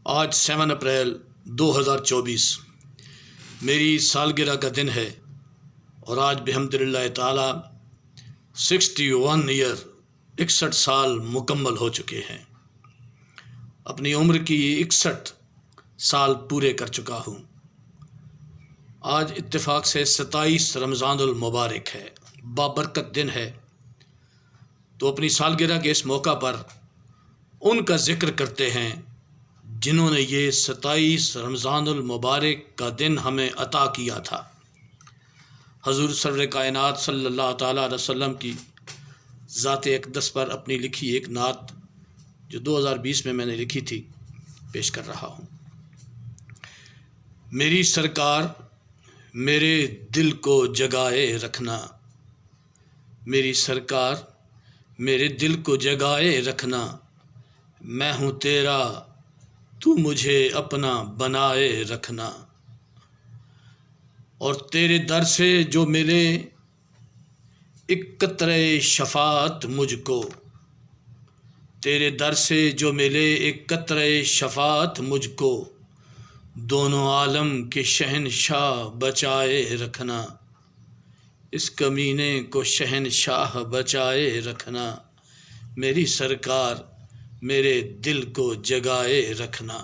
آج 7 اپریل 2024 میری سالگرہ کا دن ہے اور آج بحمدللہ تعالی 61 ایئر 61 سال مکمل ہو چکے ہیں۔ اپنی عمر کی 61 سال پورے کر چکا ہوں۔ آج اتفاق سے 27 رمضان المبارک ہے، بابرکت دن ہے، تو اپنی سالگرہ کے اس موقع پر ان کا ذکر کرتے ہیں جنہوں نے یہ 27 رمضان المبارک کا دن ہمیں عطا کیا تھا۔ حضور سرور کائنات صلی اللہ تعالیٰ علیہ وسلم کی ذات اقدس پر اپنی لکھی ایک نعت جو 2020 میں نے لکھی تھی پیش کر رہا ہوں۔ میری سرکار میرے دل کو جگائے رکھنا، میری سرکار میرے دل کو جگائے رکھنا، میں ہوں تیرا تو مجھے اپنا بنائے رکھنا، اور تیرے در سے جو ملے ایک قطرہ شفاعت مجھ کو، تیرے در سے جو ملے ایک قطرہ شفاعت مجھ کو، دونوں عالم کے شہنشاہ بچائے رکھنا، اس کمینے کو شہنشاہ بچائے رکھنا، میری سرکار میرے دل کو جگائے رکھنا،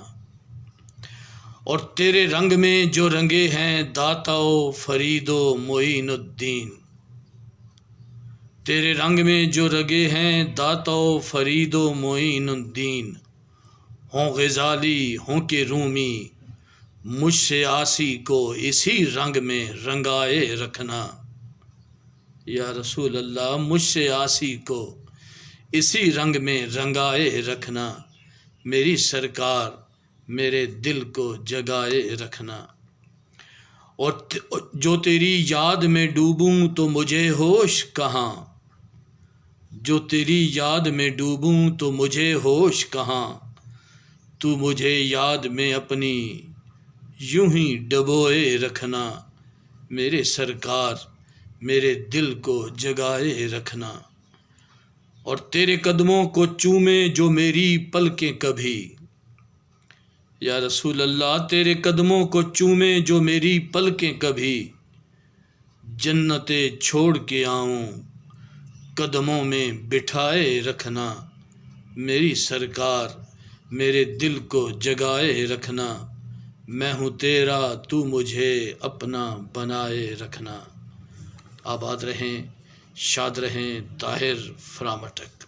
اور تیرے رنگ میں جو رنگے ہیں داتا و فرید و معین الدین، تیرے رنگ میں جو رنگے ہیں داتا و فرید و معین الدین، ہوں غزالی ہوں کہ رومی مجھ سے عاصی کو اسی رنگ میں رنگائے رکھنا، یا رسول اللہ مجھ سے عاصی کو اسی رنگ میں رنگائے رکھنا، میری سرکار میرے دل کو جگائے رکھنا، اور جو تیری یاد میں ڈوبوں تو مجھے ہوش کہاں، جو تیری یاد میں ڈوبوں تو مجھے ہوش کہاں، تو مجھے یاد میں اپنی یوں ہی ڈبوئے رکھنا، میرے سرکار میرے دل کو جگائے رکھنا، اور تیرے قدموں کو چومے جو میری پلکیں کبھی، یا رسول اللہ تیرے قدموں کو چومے جو میری پلکیں کبھی، جنتیں چھوڑ کے آؤں قدموں میں بٹھائے رکھنا، میری سرکار میرے دل کو جگائے رکھنا، میں ہوں تیرا تو مجھے اپنا بنائے رکھنا۔ آباد رہیں، شاد رہیں، طاہر فرامٹک۔